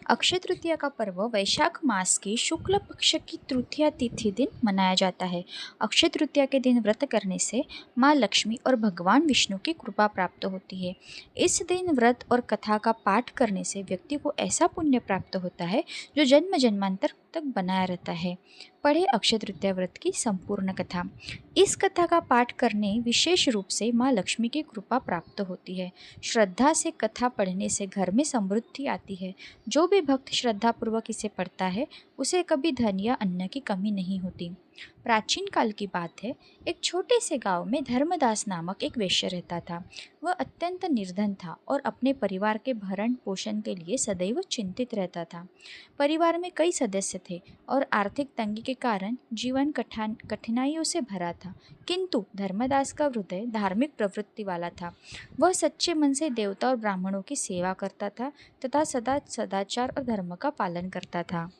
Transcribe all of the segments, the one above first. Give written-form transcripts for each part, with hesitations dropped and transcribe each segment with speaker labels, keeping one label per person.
Speaker 1: अक्षय तृतीया का पर्व वैशाख मास की शुक्ल पक्ष की तृतीया तिथि दिन मनाया जाता है। अक्षय तृतीया के दिन व्रत करने से माँ लक्ष्मी और भगवान विष्णु की कृपा प्राप्त होती है। इस दिन व्रत और कथा का पाठ करने से व्यक्ति को ऐसा पुण्य प्राप्त होता है जो जन्म जन्मांतर तक बनाया रहता है। पढ़े अक्षय तृतीया व्रत की संपूर्ण कथा। इस कथा का पाठ करने विशेष रूप से माँ लक्ष्मी की कृपा प्राप्त होती है। श्रद्धा से कथा पढ़ने से घर में समृद्धि आती है। जो भी भक्त श्रद्धापूर्वक इसे पढ़ता है उसे कभी धन या अन्न की कमी नहीं होती। प्राचीन काल की बात है। एक छोटे से गांव में धर्मदास नामक एक वैश्य रहता था। वह अत्यंत निर्धन था और अपने परिवार के भरण पोषण के लिए सदैव चिंतित रहता था। परिवार में कई सदस्य थे और आर्थिक तंगी के कारण जीवन कठिनाइयों से भरा था। किंतु धर्मदास का हृदय धार्मिक प्रवृत्ति वाला था। वह सच्चे मन से देवता और ब्राह्मणों की सेवा करता था तथा सदा सदाचार और धर्म का पालन करता था।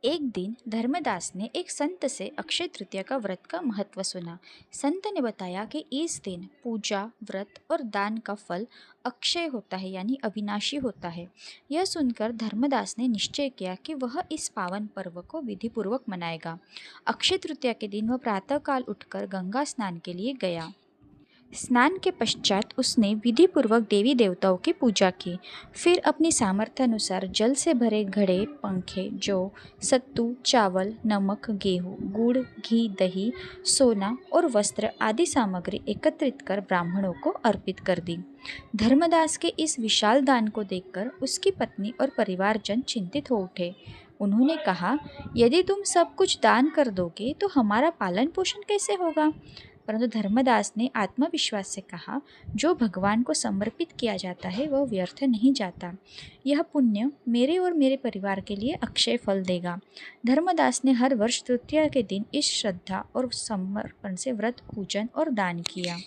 Speaker 1: एक दिन धर्मदास ने एक संत से अक्षय तृतीया का व्रत का महत्व सुना। संत ने बताया कि इस दिन पूजा, व्रत और दान का फल अक्षय होता है, यानी अविनाशी होता है। यह सुनकर धर्मदास ने निश्चय किया कि वह इस पावन पर्व को विधिपूर्वक मनाएगा। अक्षय तृतीया के दिन वह प्रातःकाल उठकर गंगा स्नान के लिए गया। स्नान के पश्चात उसने विधिपूर्वक देवी देवताओं की पूजा की। फिर अपनी सामर्थ्य अनुसार जल से भरे घड़े, पंखे, जौ, सत्तू, चावल, नमक, गेहूँ, गुड़, घी, दही, सोना और वस्त्र आदि सामग्री एकत्रित कर ब्राह्मणों को अर्पित कर दी। धर्मदास के इस विशाल दान को देखकर उसकी पत्नी और परिवारजन चिंतित हो उठे। उन्होंने कहा, यदि तुम सब कुछ दान कर दोगे तो हमारा पालन पोषण कैसे होगा? परंतु धर्मदास ने आत्मविश्वास से कहा, जो भगवान को समर्पित किया जाता है वह व्यर्थ नहीं जाता। यह पुण्य मेरे और मेरे परिवार के लिए अक्षय फल देगा। धर्मदास ने हर वर्ष तृतीया के दिन इस श्रद्धा और समर्पण से व्रत, पूजन और दान किया।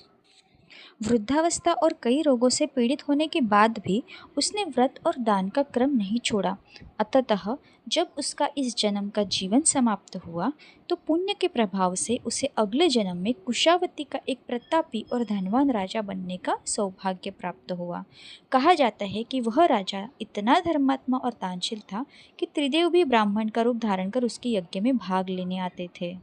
Speaker 1: वृद्धावस्था और कई रोगों से पीड़ित होने के बाद भी उसने व्रत और दान का क्रम नहीं छोड़ा। अतः जब उसका इस जन्म का जीवन समाप्त हुआ तो पुण्य के प्रभाव से उसे अगले जन्म में कुशावती का एक प्रतापी और धनवान राजा बनने का सौभाग्य प्राप्त हुआ। कहा जाता है कि वह राजा इतना धर्मात्मा और दानशील था कि त्रिदेव भी ब्राह्मण का रूप धारण कर उसके यज्ञ में भाग लेने आते थे।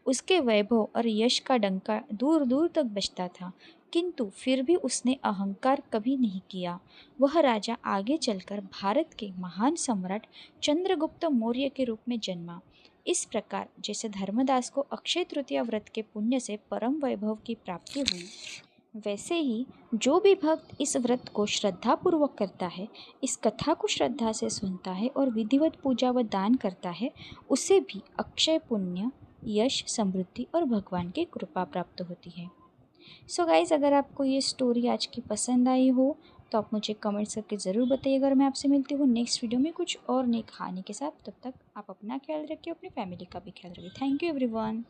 Speaker 1: उसके वैभव और यश का डंका दूर दूर तक बजता था, किंतु फिर भी उसने अहंकार कभी नहीं किया। वह राजा आगे चलकर भारत के महान सम्राट चंद्रगुप्त मौर्य के रूप में जन्मा। इस प्रकार जैसे धर्मदास को अक्षय तृतीया व्रत के पुण्य से परम वैभव की प्राप्ति हुई, वैसे ही जो भी भक्त इस व्रत को श्रद्धापूर्वक करता है, इस कथा को श्रद्धा से सुनता है और विधिवत पूजा व दान करता है, उसे भी अक्षय पुण्य, यश, समृद्धि और भगवान की कृपा प्राप्त होती है। सो गाइज, अगर आपको ये स्टोरी आज की पसंद आई हो तो आप मुझे कमेंट्स करके ज़रूर बताइएगा। अगर मैं आपसे मिलती हूँ नेक्स्ट वीडियो में कुछ और नई कहानी के साथ। तब तक आप अपना ख्याल रखिए, अपनी फैमिली का भी ख्याल रखिए। Thank you everyone.